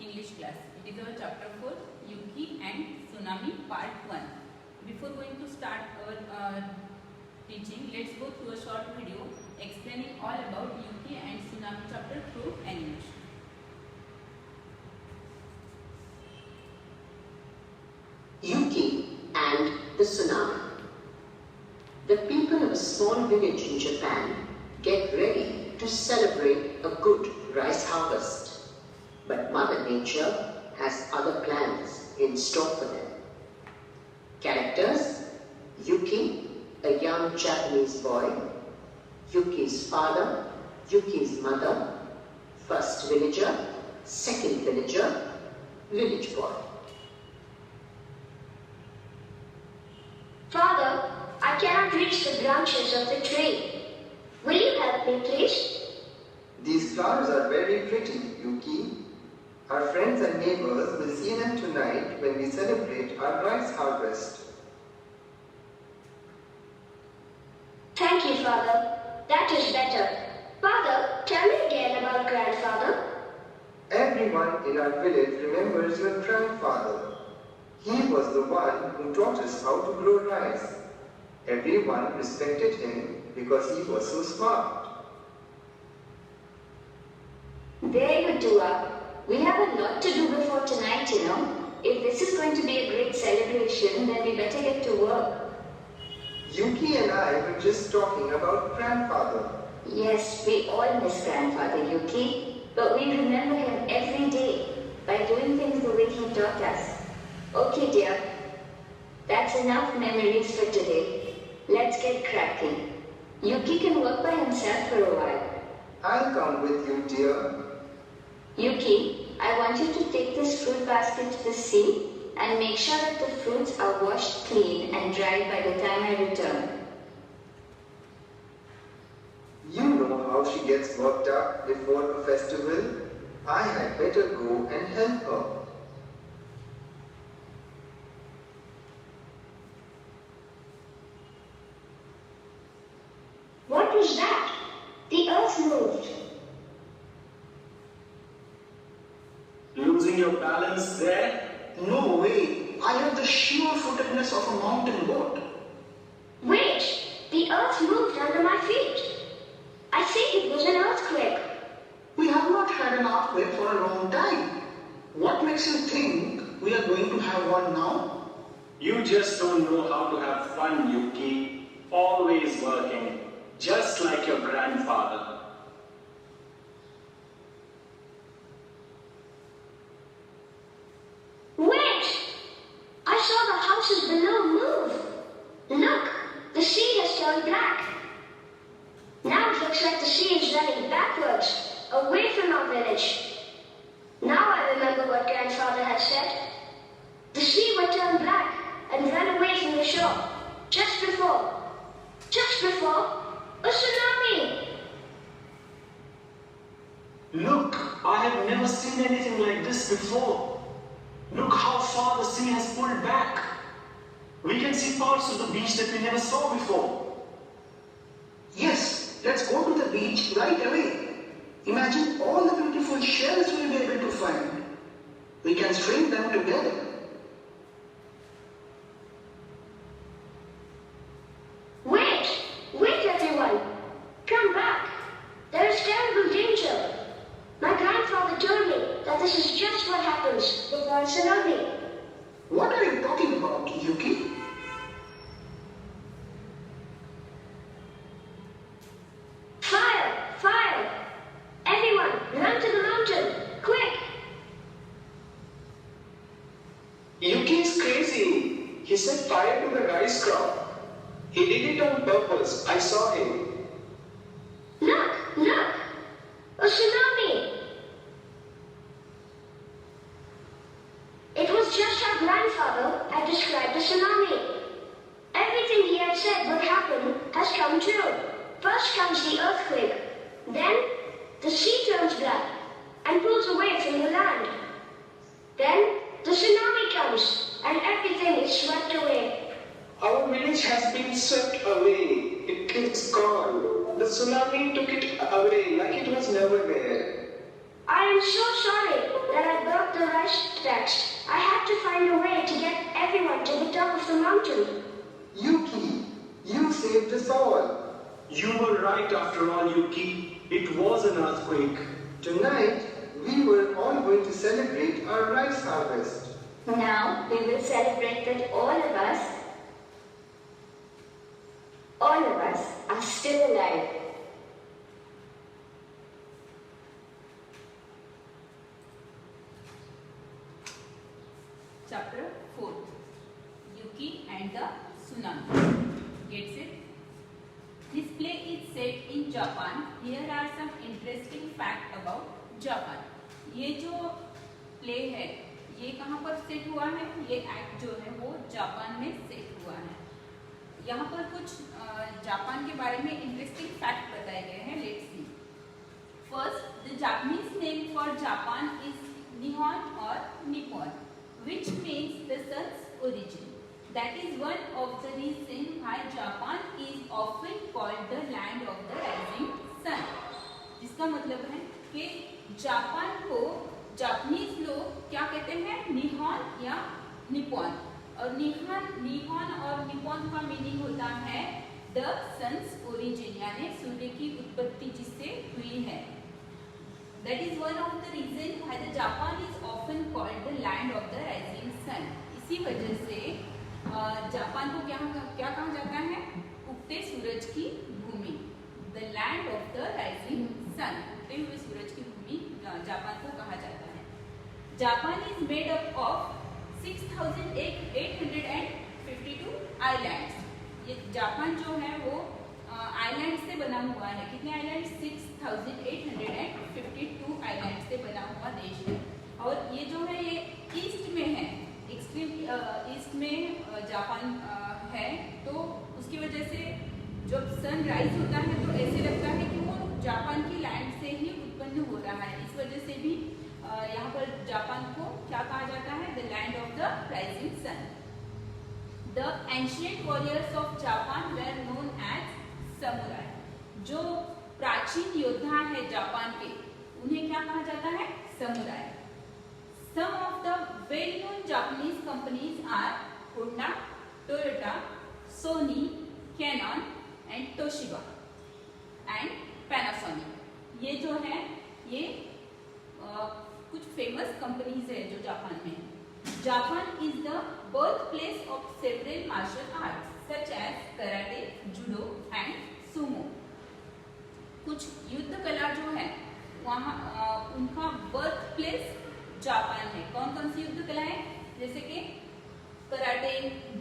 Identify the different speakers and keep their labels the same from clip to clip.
Speaker 1: English class. It is our chapter 4, Yuki and Tsunami part 1. Before going to start our teaching, let's go through a short video explaining all about Yuki and Tsunami chapter through animation.
Speaker 2: Yuki and the Tsunami. The people of a small village in Japan get ready to celebrate a good rice harvest. But Mother Nature has other plans in store for them. Characters: Yuki, a young Japanese boy; Yuki's father; Yuki's mother; first villager; second villager; village boy.
Speaker 3: Father, I cannot reach the branches of the tree. Will you help me, please?
Speaker 4: These flowers are very pretty, Yuki. Our friends and neighbors will see them tonight when we celebrate our rice harvest.
Speaker 3: Thank you, Father. That is better. Father, tell me again about grandfather.
Speaker 4: Everyone in our village remembers your grandfather. He was the one who taught us how to grow rice. Everyone respected him because he was so smart.
Speaker 3: Very good, Dua. We have a lot to do before tonight, you know. If this is going to be a great celebration, then we better get to work.
Speaker 4: Yuki and I were just talking about grandfather.
Speaker 3: Yes, we all miss grandfather Yuki, but we remember him every day by doing things the way he taught us. Okay, dear. That's enough memories for today. Let's get cracking. Yuki can work by himself for a while.
Speaker 4: I'll come with you, dear.
Speaker 3: Yuki, I want you to take this fruit basket to the sea and make sure that the fruits are washed clean and dried by the time I return.
Speaker 4: You know how she gets worked up before a festival. I had better go and help her.
Speaker 3: What was that? The earth moved.
Speaker 5: Losing your balance there? No way. I have the sheer footedness of a mountain goat.
Speaker 3: Wait! The earth moved under my feet. I think it was an earthquake.
Speaker 5: We have not had an earthquake for a long time. What makes you think we are going to have one now?
Speaker 6: You just don't know how to have fun, Yuki. Always working, just like your grandfather.
Speaker 3: Wait! I saw the houses below move. Look, the sea has turned black. Now it looks like the sea is running backwards, away from our village. Now I remember what grandfather had said. The sea would turn black and run away from the shore. Just before a tsunami.
Speaker 5: Look, I have never seen anything like this before. Look how far the sea has pulled back. We can see parts of the beach that we never saw before. Yes, let's go to the beach right away. Imagine all the beautiful shells we'll be able to find. We can string them together.
Speaker 3: Wait everyone. Come back. There is terrible danger. My grandfather told me that this is just what happens before a tsunami.
Speaker 5: What are you talking about, Yuki?
Speaker 3: Fire! Everyone, run to the mountain, quick!
Speaker 6: Yuki is crazy. He set fire to the rice crop. He did it on purpose. I saw him.
Speaker 3: Look! A tsunami! It was just how grandfather had described the tsunami. Everything he had said would happen has come true. First comes the earthquake. Then, the sea turns black and pulls away from the land. Then, the tsunami comes and everything is swept away.
Speaker 6: Our village has been swept away. It is gone.
Speaker 3: stretched. I had to find a way to get everyone to the top of the mountain.
Speaker 4: Yuki, you saved us all.
Speaker 5: You were right after all, Yuki. It was an earthquake.
Speaker 4: Tonight, we were all going to celebrate our rice harvest.
Speaker 3: Now we will celebrate that all of us are still alive.
Speaker 1: Chapter 4, Yuki and the Tsunami. Gets it? This play is set in Japan. Here are some interesting facts about Japan. ये जो play है ये कहाँ पर set हुआ है? ये act जो है वो जापान में सेट हुआ है. यहाँ पर कुछ जापान के बारे में इंटरेस्टिंग फैक्ट बताए गए हैं. Let's see. First, the Japanese name for Japan is Nihon और Nippon, which means the sun's origin. That is one of the reasons why Japan is often called the land of the rising sun. जिसका मतलब है कि Japan को Japanese लोग क्या कहते हैं? निहॉन या निप्पॉन. और निहॉन और निप्पॉन का मीनिंग होता है द सन्स ओरिजिन, यानी सूर्य की उत्पत्ति जिससे हुई है. That is one of the reasons why the Japan is often called the land of the rising sun. इसी वजह से जापान को क्या कहा जाता है? उगते सूरज की भूमि. The land of the rising sun. उगते हुए सूरज की भूमि जापान को कहा जाता है. Japan is made up of 6,852 islands. ये जापान जो है वो आइलैंड से बना हुआ है. कितने आइलैंड? 6,852 आइलैंड से बना हुआ देश है. और ये जो है ये ईस्ट में है, एक्सट्रीम ईस्ट में जापान है. तो उसकी वजह से जब सन राइज होता है तो ऐसे लगता है कि वो जापान की लैंड से ही उत्पन्न हो रहा है. इस वजह से भी यहाँ पर जापान को क्या कहा जाता है? The land of the rising sun. The ancient warriors of Japan were known as samurai. जो प्राचीन योद्धा है जापान के, उन्हें क्या कहा जाता है? Samurai. Some of the well-known Japanese companies are Honda, Toyota, Sony, Canon, and Toshiba, and Panasonic. ये जो है ये कुछ फेमस कंपनीज है जो जापान में. Japan is the birth place of several martial arts such as karate, judo and sumo. कुछ युद्ध कला जो है वहाँ उनका बर्थ प्लेस जापान है. कौन कौन सी युद्ध कलाएं? जैसे कि कराटे,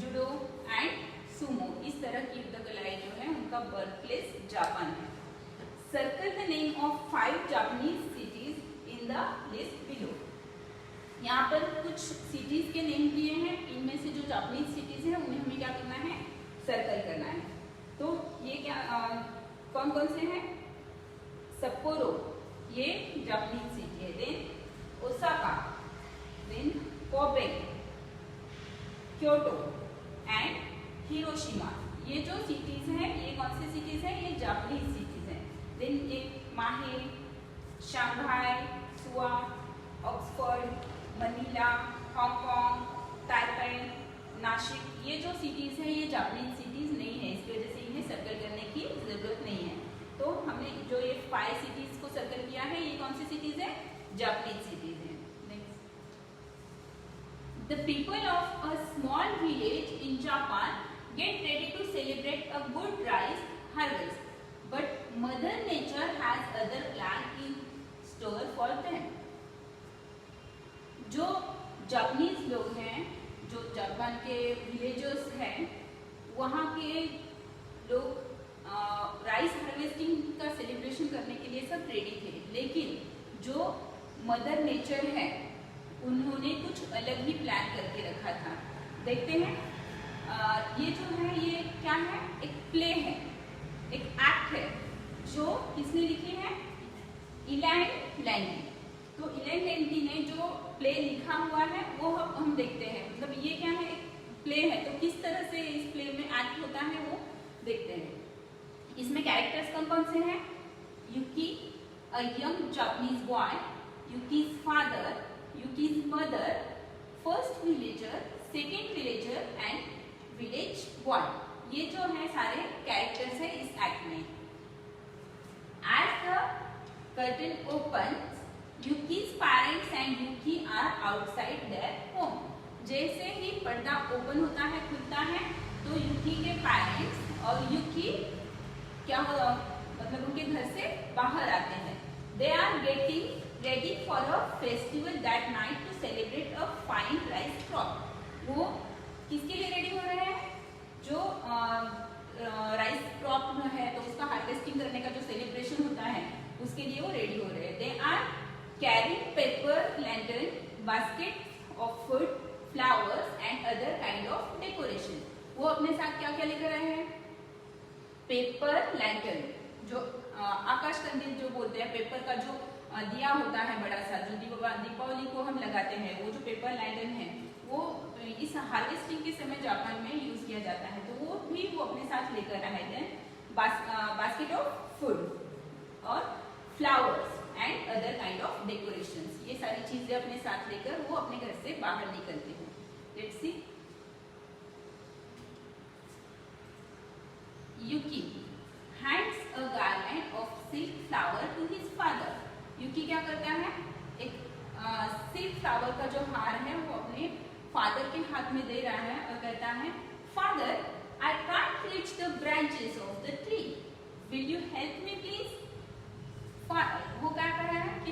Speaker 1: जूडो एंड सुमो. इस तरह की युद्ध कलाएं जो है उनका बर्थ प्लेस जापान है. Circle the name of 5 Japanese cities in the list below. यहाँ पर कुछ सिटीज के नेम दिए हैं. इनमें से जो जापानीज सिटीज है उन्हें हमें क्या करना है? सर्कल करना है. तो ये क्या कौन कौन से हैं? सप्पोरो, ये जापानीज सिटी है. Then Osaka, then Kobe, Kyoto and Hiroshima. ये जो सिटीज हैं ये कौन से सिटीज हैं? ये जापानीज सिटीज हैं. देन एक माहे, शंघाई, सुआ, Oxford, Manila, Hong Kong, Taipei, Nashik. ये जो सिटीज हैं ये जापानीज सिटीज नहीं है. इसकी वजह से इन्हें सर्कल करने की जरूरत नहीं है. तो हमने जो ये 5 सिटीज को सर्कल किया है ये कौन सी सिटीज है? जापानीज सिटीज है. Next, the people of a small village in Japan get ready to celebrate a good rice harvest, but mother nature has other plan in store for them. जो Japanese लोग हैं, जो Japan के villagers हैं, वहाँ के लोग राइस हार्वेस्टिंग का सेलिब्रेशन करने के लिए सब रेडी थे. लेकिन जो मदर नेचर है उन्होंने कुछ अलग ही प्लान करके रखा था. देखते हैं. ये जो है ये क्या है? एक प्ले है, एक एक्ट है जो किसने लिखी है? इलैंड लैंडी. तो इलैंड लैंडी ने जो प्ले लिखा हुआ है वो हम देखते हैं. मतलब ये क्या है? एक प्ले है. तो किस तरह से इस प्ले में एक्ट होता है वो देखते हैं. इसमें कैरेक्टर्स कौन कौन से हैं? Yuki, a young Japanese boy, Yuki's father, Yuki's mother, first villager, second villager and village boy. ये जो है सारे कैरेक्टर्स है इस एक्ट में. As the curtain opens, Yuki's parents and Yuki are outside their home. जैसे ही पर्दा ओपन होता है, खुलता है, तो यूकी के पेरेंट्स और यूकी क्या हो, मतलब उनके घर से बाहर आते हैं. They are getting ready for a festival that night to celebrate a fine rice crop. वो किसके लिए रेडी हो रहे हैं? जो राइस क्रॉप है तो उसका हार्वेस्टिंग करने का जो सेलिब्रेशन होता है उसके लिए वो रेडी हो रहे हैं. They are carrying paper lantern, basket of food, flowers and other kind of decoration. वो अपने साथ क्या क्या लेकर आए हैं? पेपर लैंटर्न, जो आकाश कंदील जो बोलते हैं, पेपर का जो दिया होता है बड़ा सा, जो दीपावली को हम लगाते हैं, वो जो पेपर लैंटर्न है वो इस हार्वेस्टिंग के समय जापान में यूज किया जाता है, तो वो भी वो अपने साथ लेकर आए. देन बास्केट ऑफ फूड और flowers and other kind of decorations. ये सारी चीजें अपने साथ लेकर वो अपने घर से बाहर निकलते हैं. Let's C. Yuki hands a garland of silk flower to his father. Yuki क्या करता है? एक सिल्क फ्लावर का जो हार है वो अपने फादर के हाथ में दे रहा है और कहता है, Father, I can't reach the branches of the tree. Will you help me please? वो क्या कर रहा है कि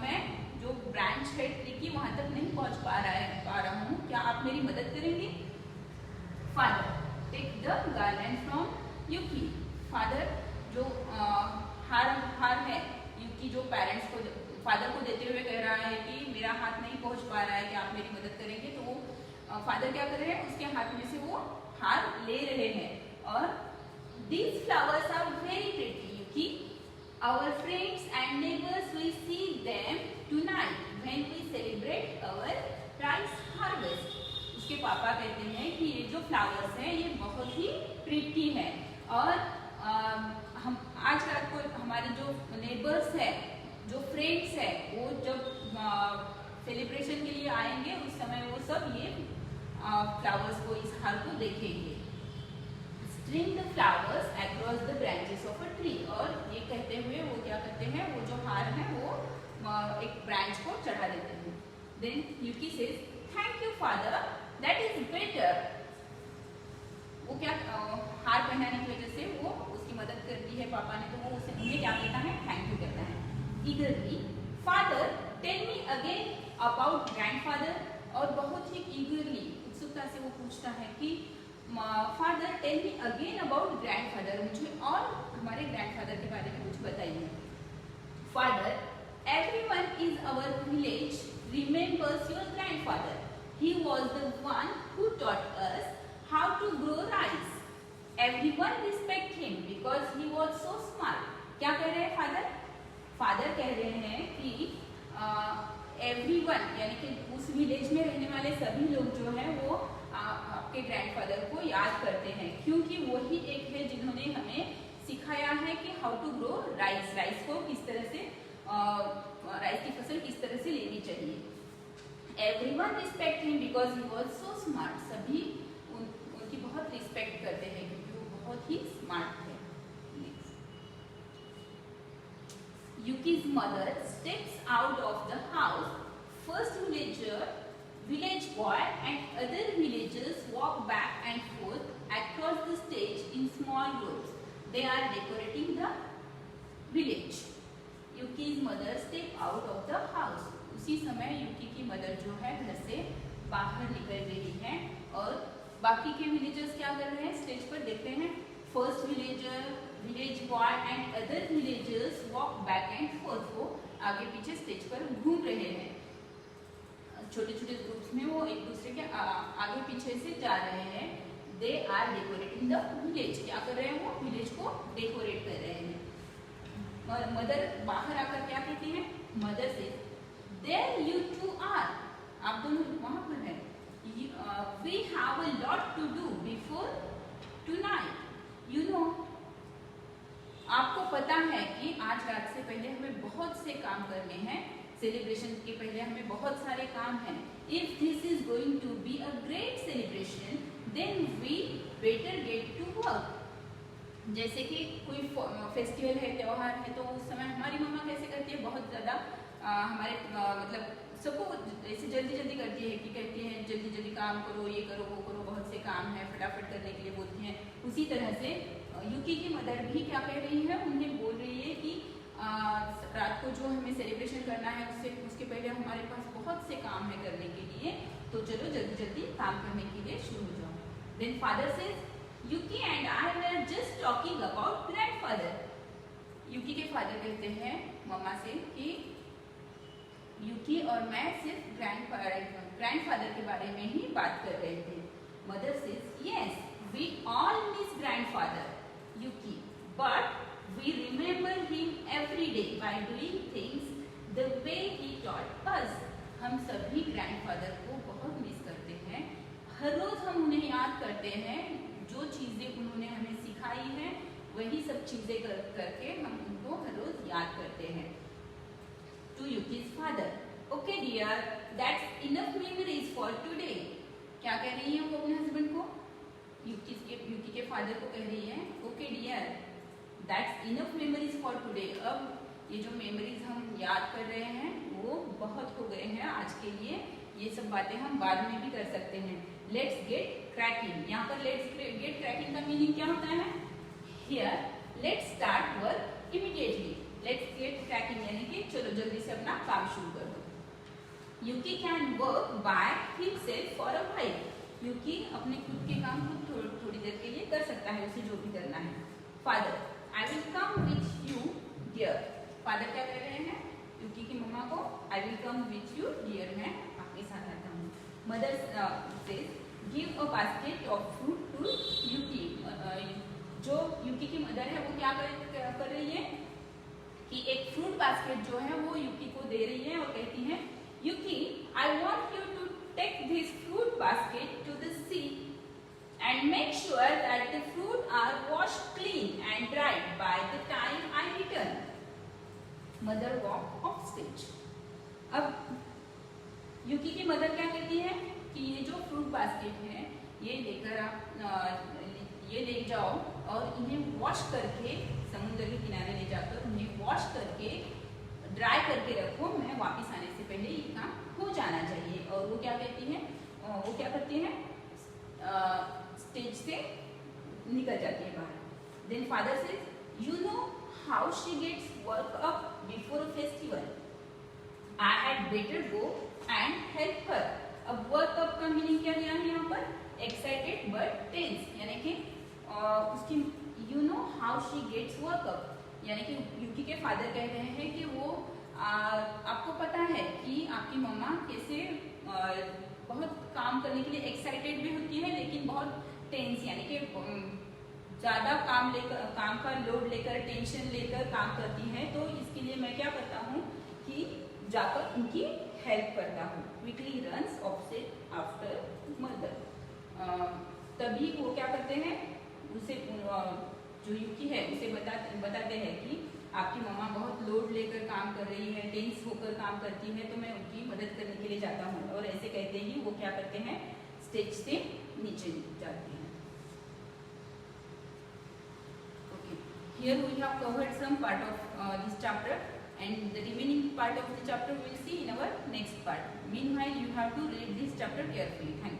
Speaker 1: मैं जो ब्रांच है ट्री की वहां तक नहीं पहुंच पा रहा हूँ, क्या आप मेरी मदद करेंगे? Father, take the garland from Yuki. Father जो हार है यूकी जो पेरेंट्स को, फादर को देते हुए कह रहा है कि मेरा हाथ नहीं पहुंच पा रहा है, कि आप मेरी मदद करेंगे. तो वो फादर क्या कर रहे हैं? उसके हाथ में से वो हार ले रहे हैं. और these flowers are very pretty, Yuki. Our friends and neighbors will see them tonight when we celebrate our rice harvest. उसके पापा कहते हैं कि ये जो फ्लावर्स हैं ये बहुत ही प्रिटी है, और हम आज रात को हमारे जो नेबर्स है, जो फ्रेंड्स है, वो जब सेलिब्रेशन के लिए आएंगे उस समय वो सब ये फ्लावर्स को, इस हार को देखेंगे. String the flowers across the branches of a tree. और ये कहते हुए वो क्या करते हैं? वो जो हार है वो एक ब्रांच को चढ़ा देते हैं. Then Yuki says, Thank you father, that is better. वो क्या हार पहनाने की वजह से वो उसकी मदद करती है पापा ने, तो वो उसे उन्हें क्या कहता है? थैंक यू कहता है. Eagerly, Father, tell me again about grandfather. और बहुत ही eagerly, उत्सुकता से वो पूछता है कि father tell me again about grandfather, मुझे और हमारे ग्रैंडफादर के बारे में कुछ बताइए. Father, everyone is our village remembers your grandfather. He was the one who taught us how to grow rice. Everyone respect him because he was so smart. क्या कह रहे हैं फादर? फादर कह रहे हैं कि एवरीवन यानी कि उस विलेज में रहने वाले सभी लोग जो है वो आपके ग्रैंडफादर को याद करते हैं, क्योंकि वही एक है जिन्होंने हमें सिखाया है कि how to grow rice, rice को किस तरह से, राइस की फसल किस तरह से लेनी चाहिए. Everyone respect him because he was so smart. सभी उनकी बहुत रिस्पेक्ट करते हैं क्योंकि वो बहुत ही स्मार्ट थे. Yuki's mother steps out of the house. First villager, village boy and other villagers walk back and forth across the stage in small groups. They are decorating the village. Yuki's mother step out of the house. उसी समय यूकी की mother जो है घर से बाहर निकल रही है और बाकी के विलेजर्स क्या कर रहे हैं? स्टेज पर देखते हैं. First villager, village boy and other villagers walk back and fourth. वो आगे पीछे स्टेज पर घूम रहे हैं. छोटे छोटे ग्रुप्स में वो एक दूसरे के आगे पीछे से जा रहे हैं. They are decorating the village. क्या कर रहे हैं? वो विलेज को डेकोरेट कर रहे हैं. मदर बाहर आकर क्या कहती है? मदर से देयर यू टू आर. आप दोनों वहां पर हैं. We have a lot to do before tonight. You know, आपको पता है कि आज रात से पहले हमें बहुत से काम करने हैं. सेलिब्रेशन के पहले हमें बहुत सारे काम हैं. If this is going to be a great celebration, then we better get to work. जैसे कि कोई फेस्टिवल है, त्यौहार है, तो उस समय हमारी मम्मा कैसे करती है, बहुत ज़्यादा हमारे मतलब सबको ऐसे जल्दी जल्दी करती है कि कहती हैं जल्दी जल्दी काम करो, ये करो, वो करो, बहुत से काम है, फटाफट करने के लिए बोलती हैं. उसी तरह से यूकी की मदर भी क्या कह रही है, उन्हें बोल रही है कि रात को जो हमें सेलिब्रेशन करना है उसके पहले हमारे पास बहुत से काम है करने के लिए, तो चलो जल्दी जल्दी काम करने के लिए शुरू हो जाओ. Then father says, Yuki and I were just talking about grandfather. Yuki के फादर कहते हैं मम्मा से कि यूकी और मैं सिर्फ ग्रैंडफादर के बारे में ही बात कर रहे थे. Mother says, yes, we all miss grandfather Yuki, but we remember him every day by doing things the way he taught us. हम सभी ग्रैंडफादर को बहुत मिस करते हैं. हर रोज हम उन्हें याद करते हैं, जो चीज़ें उन्होंने हमें सिखाई हैं वही सब चीज़ें करके हम उनको हर रोज याद करते हैं. To Yuki's father, okay dear, that's enough memories for today. क्या कह रही है वो अपने हस्बैंड को? यूकी के फादर को कह रही है, okay dear, that's enough memories for today. अब ये जो मेमोरीज हम याद कर रहे हैं वो बहुत हो गए हैं आज के लिए, ये सब बातें हम बाद में भी कर सकते हैं. Let's get cracking. यहाँ पर लेट्स गेट क्रैकिंग का मीनिंग क्या होता है? Here let's start work immediately. Let's get cracking यानी कि चलो जल्दी से अपना काम शुरू कर दो. Yuki can work by himself for a while. Yuki अपने खुद के काम खुद थोड़ी देर के लिए कर सकता है, उसे जो भी करना है. Father, I will come with you, dear. Father क्या कह रहे हैं यूकी की मम्मा को? I will come with you, dear. मैं आपके साथ आता हूँ. Mother says, give a basket of fruit to यूकी. जो यूकी की मदर है वो क्या कर रही है कि एक फ्रूट बास्केट जो है वो यूकी को दे रही है और कहती है, यूकी, I want you to take this fruit basket to the sea and make sure that the fruit are washed clean and dried by the time I return. Mother walk off stage. अब यूकी की mother क्या कहती है कि ये जो fruit basket है ये लेकर आप ये ले जाओ और इन्हें वॉश करके समुद्र के किनारे ले जाकर उन्हें वॉश करके ड्राई करके रखो. मैं वापस आने से पहले ये काम हो जाना चाहिए. और वो क्या कहती है, वो क्या करती है, स्टेज से निकल जाती है बाहर. Then father says, you know how she gets work up before a festival. I had better go and help her. अब वर्क अप का मीनिंग क्या दिया है यहाँ पर? एक्साइटेड बट टेंस, यानी कि उसकी you know how she gets work up, यानी कि यूकी के फादर कह रहे हैं कि वो आपको पता है कि आपकी मम्मा कैसे बहुत काम करने के लिए एक्साइटेड भी होती है लेकिन बहुत टेंस, यानी कि ज़्यादा काम का लोड लेकर टेंशन लेकर काम करती हैं. तो इसके लिए मैं क्या करता हूँ कि जाकर उनकी हेल्प करता हूँ. Quickly runs offset after mother. तभी वो क्या करते हैं, उसे जो यूकी है उसे बताते हैं कि आपकी मम्मा बहुत लोड लेकर काम कर रही है, टेंस होकर काम करती है, तो मैं उनकी मदद करने के लिए जाता हूँ. और ऐसे कहते ही वो क्या करते हैं, स्टेज से नीचे जाते हैं. Okay, here we have covered some part of this chapter and the remaining part of the chapter we will see in our next part. Meanwhile, you have to read this chapter carefully. Thank you.